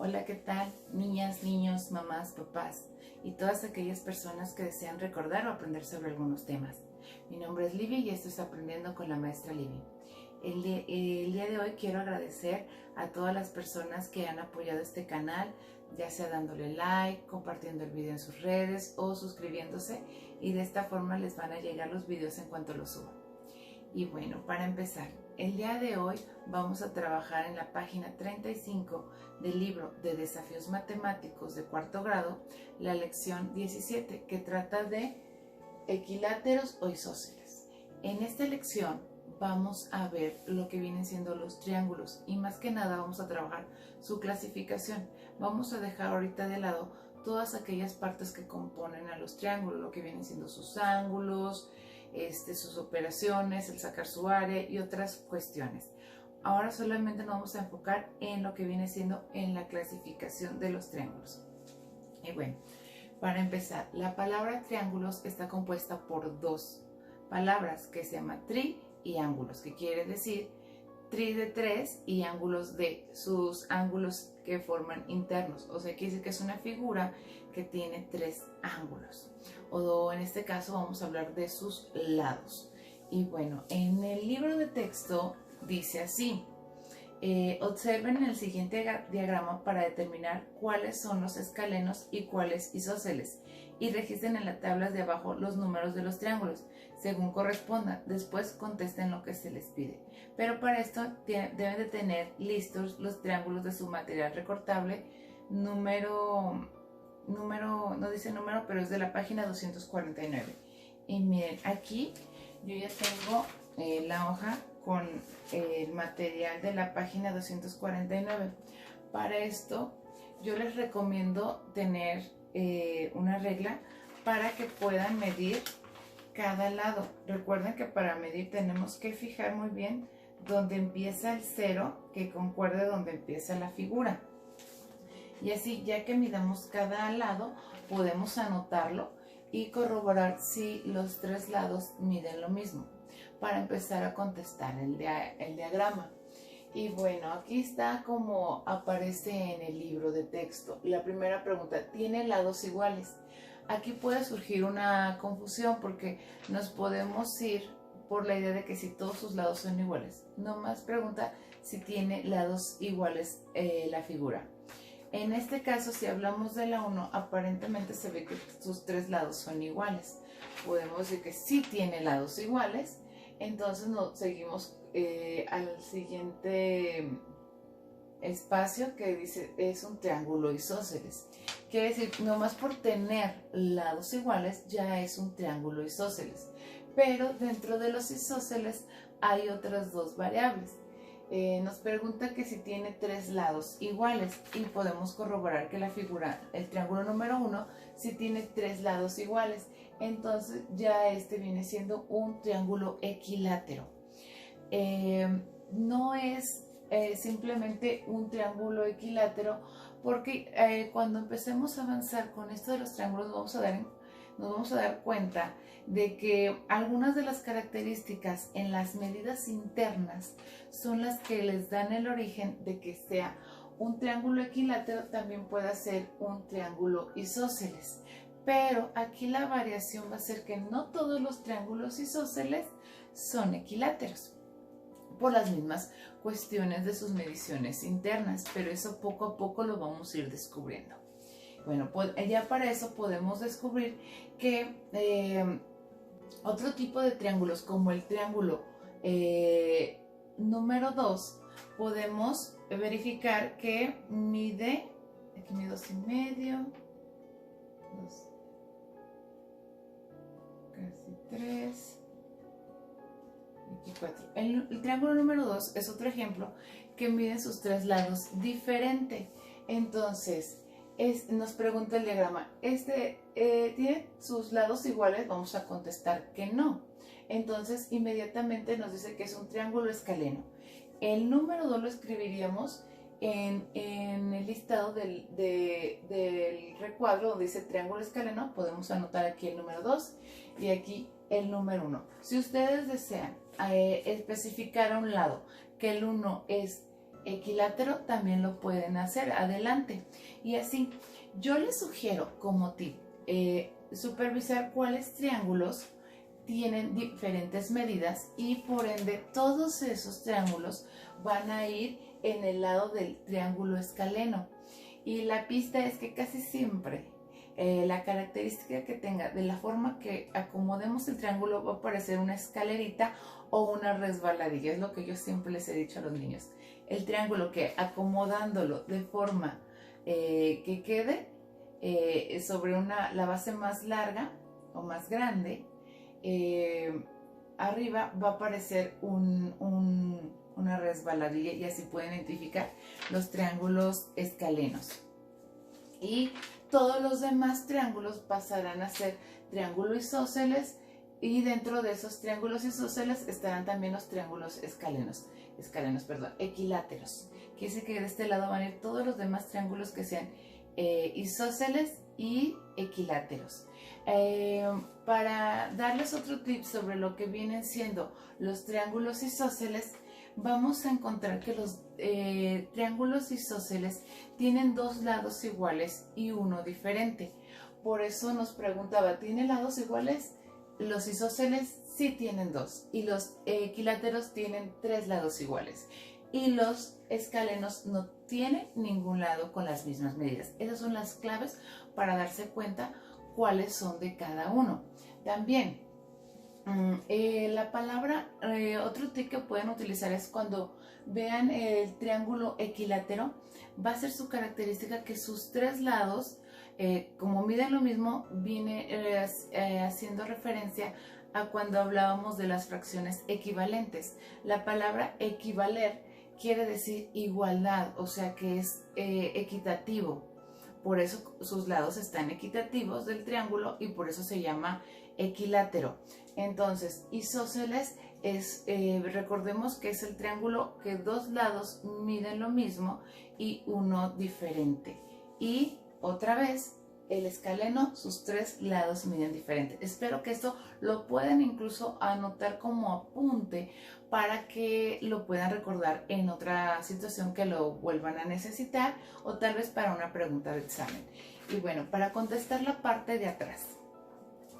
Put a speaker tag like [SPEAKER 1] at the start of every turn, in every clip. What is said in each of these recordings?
[SPEAKER 1] Hola, ¿qué tal? Niñas, niños, mamás, papás y todas aquellas personas que desean recordar o aprender sobre algunos temas. Mi nombre es Libby y esto es Aprendiendo con la Maestra Libby. El día de hoy quiero agradecer a todas las personas que han apoyado este canal, ya sea dándole like, compartiendo el video en sus redes o suscribiéndose, y de esta forma les van a llegar los videos en cuanto los suba. Y bueno, para empezar, el día de hoy vamos a trabajar en la página 35 del libro de Desafíos Matemáticos de cuarto grado, la lección 17, que trata de equiláteros o isósceles. En esta lección vamos a ver lo que vienen siendo los triángulos y más que nada vamos a trabajar su clasificación. Vamos a dejar ahorita de lado todas aquellas partes que componen a los triángulos, lo que vienen siendo sus ángulos, sus operaciones, el sacar su área y otras cuestiones. Ahora solamente nos vamos a enfocar en lo que viene siendo en la clasificación de los triángulos. Y bueno, para empezar, la palabra triángulos está compuesta por dos palabras que se llama tri y ángulos, que quiere decir tri de 3 y ángulos de sus ángulos que forman internos. O sea, quiere decir que es una figura que tiene 3 ángulos. O en este caso vamos a hablar de sus lados. Y bueno, en el libro de texto dice así: observen el siguiente diagrama para determinar cuáles son los escalenos y cuáles isósceles, y registren en las tablas de abajo los números de los triángulos según corresponda. Después contesten lo que se les pide. Pero para esto deben de tener listos los triángulos de su material recortable, no dice número, pero es de la página 249. Y miren, aquí yo ya tengo la hoja con el material de la página 249. Para esto yo les recomiendo tener una regla para que puedan medir cada lado. Recuerden que para medir tenemos que fijar muy bien donde empieza el cero, que concuerde donde empieza la figura. Y así, ya que midamos cada lado, podemos anotarlo y corroborar si los 3 lados miden lo mismo, para empezar a contestar el diagrama. Y bueno, aquí está como aparece en el libro de texto. La primera pregunta: ¿tiene lados iguales? Aquí puede surgir una confusión porque nos podemos ir por la idea de que si todos sus lados son iguales. Nomás pregunta si tiene lados iguales la figura. En este caso, si hablamos de la 1, aparentemente se ve que sus 3 lados son iguales. Podemos decir que sí tiene lados iguales. Entonces nos seguimos al siguiente espacio, que dice es un triángulo isósceles. Quiere decir, nomás por tener lados iguales ya es un triángulo isósceles. Pero dentro de los isósceles hay otras dos variables. Nos pregunta que si tiene 3 lados iguales, y podemos corroborar que la figura, el triángulo número 1, si tiene 3 lados iguales. Entonces ya este viene siendo un triángulo equilátero. No es simplemente un triángulo equilátero, porque cuando empecemos a avanzar con esto de los triángulos nos vamos a dar cuenta de que algunas de las características en las medidas internas son las que les dan el origen de que sea un triángulo equilátero, también puede ser un triángulo isósceles. Pero aquí la variación va a ser que no todos los triángulos isósceles son equiláteros, por las mismas cuestiones de sus mediciones internas, pero eso poco a poco lo vamos a ir descubriendo. Bueno, pues ya para eso podemos descubrir que otro tipo de triángulos, como el triángulo número 2, podemos verificar que mide, aquí mide 2,5, 2, casi 3, aquí 4. El triángulo número 2 es otro ejemplo que mide sus 3 lados diferente. Entonces, nos pregunta el diagrama, ¿tiene sus lados iguales? Vamos a contestar que no. Entonces, inmediatamente nos dice que es un triángulo escaleno. El número 2 lo escribiríamos en el listado del recuadro donde dice triángulo escaleno. Podemos anotar aquí el número 2 y aquí el número 1. Si ustedes desean especificar a un lado que el 1 es equilátero, también lo pueden hacer. Adelante. Y así, yo les sugiero como tip supervisar cuáles triángulos tienen diferentes medidas y por ende todos esos triángulos van a ir en el lado del triángulo escaleno. Y la pista es que casi siempre la característica que tenga, de la forma que acomodemos el triángulo, va a parecer una escalerita o una resbaladilla. Es lo que yo siempre les he dicho a los niños. El triángulo que acomodándolo de forma que quede sobre la base más larga o más grande, arriba va a aparecer una resbaladilla y así pueden identificar los triángulos escalenos. Y todos los demás triángulos pasarán a ser triángulo isósceles y dentro de esos triángulos isósceles estarán también los triángulos equiláteros. Quiere decir que de este lado van a ir todos los demás triángulos que sean isósceles y equiláteros. Para darles otro tip sobre lo que vienen siendo los triángulos isósceles, vamos a encontrar que los triángulos isósceles tienen dos lados iguales y uno diferente. Por eso nos preguntaba, ¿tiene lados iguales? Los isósceles sí tienen dos y los equiláteros tienen tres lados iguales. Y los escalenos no tienen ningún lado con las mismas medidas. Esas son las claves para darse cuenta cuáles son de cada uno. También, la palabra, otro tip que pueden utilizar es cuando vean el triángulo equilátero, va a ser su característica que sus tres lados, como miden lo mismo, viene haciendo referencia a cuando hablábamos de las fracciones equivalentes. La palabra equivaler quiere decir igualdad, o sea que es equitativo. Por eso sus lados están equitativos del triángulo y por eso se llama equilátero. Entonces, isósceles es, recordemos que es el triángulo que dos lados miden lo mismo y uno diferente. Y otra vez, el escaleno, sus tres lados miden diferente. Espero que esto lo puedan incluso anotar como apunte para que lo puedan recordar en otra situación que lo vuelvan a necesitar o tal vez para una pregunta de examen. Y bueno, para contestar la parte de atrás,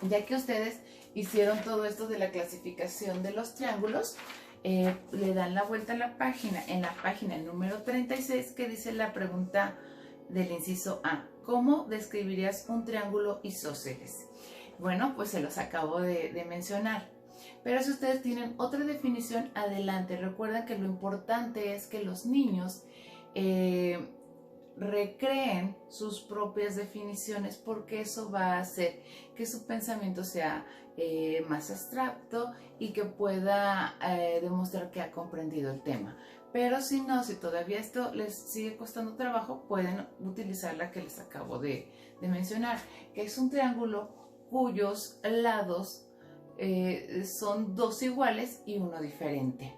[SPEAKER 1] ya que ustedes hicieron todo esto de la clasificación de los triángulos, le dan la vuelta a la página, en la página número 36, que dice la pregunta del inciso A: ¿cómo describirías un triángulo isósceles? Bueno, pues se los acabo de mencionar. Pero si ustedes tienen otra definición, adelante. Recuerden que lo importante es que los niños recreen sus propias definiciones, porque eso va a hacer que su pensamiento sea más abstracto y que pueda demostrar que ha comprendido el tema. Pero si no, si todavía esto les sigue costando trabajo, pueden utilizar la que les acabo de mencionar, que es un triángulo cuyos lados son dos iguales y uno diferente.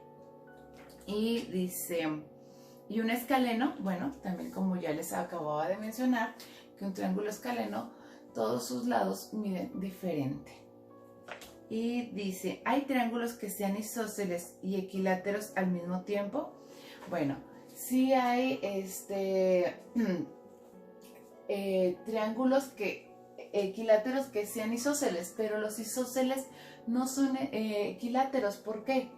[SPEAKER 1] Y dice, y un escaleno, bueno, también como ya les acababa de mencionar, que un triángulo escaleno, todos sus lados miden diferente. Y dice, ¿hay triángulos que sean isósceles y equiláteros al mismo tiempo? Bueno, sí hay triángulos equiláteros que sean isósceles, pero los isósceles no son equiláteros. ¿Por qué?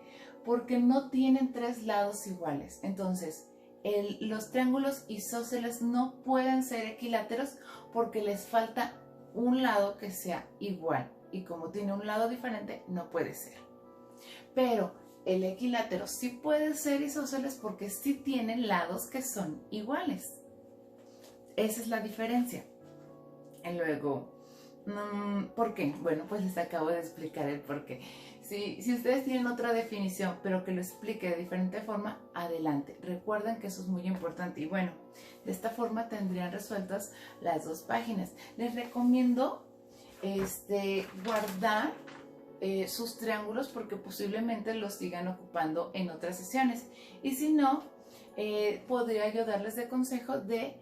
[SPEAKER 1] Porque no tienen tres lados iguales. Entonces, los triángulos isósceles no pueden ser equiláteros porque les falta un lado que sea igual. Y como tiene un lado diferente, no puede ser. Pero el equilátero sí puede ser isósceles porque sí tienen lados que son iguales. Esa es la diferencia. Y luego, ¿por qué? Bueno, pues les acabo de explicar el por qué. Si ustedes tienen otra definición, pero que lo explique de diferente forma, adelante. Recuerden que eso es muy importante. Y bueno, de esta forma tendrían resueltas las dos páginas. Les recomiendo guardar sus triángulos porque posiblemente los sigan ocupando en otras sesiones. Y si no, podría yo darles de consejo de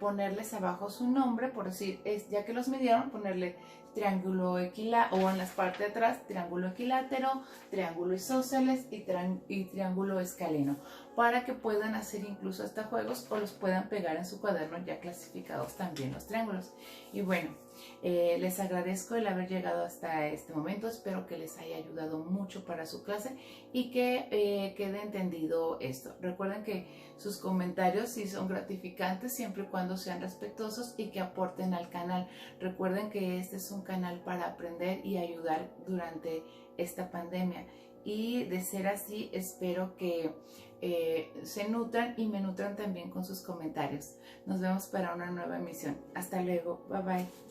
[SPEAKER 1] ponerles abajo su nombre, por decir, ya que los midieron, ponerle triángulo equilátero, o en la parte de atrás, triángulo equilátero, triángulo isósceles y triángulo escaleno, para que puedan hacer incluso hasta juegos o los puedan pegar en su cuaderno ya clasificados también los triángulos. Y bueno, les agradezco el haber llegado hasta este momento, espero que les haya ayudado mucho para su clase y que quede entendido esto. Recuerden que sus comentarios sí son gratificantes siempre y cuando sean respetuosos y que aporten al canal. Recuerden que este es un canal para aprender y ayudar durante esta pandemia, y de ser así espero que se nutran y me nutran también con sus comentarios. Nos vemos para una nueva emisión. Hasta luego. Bye bye.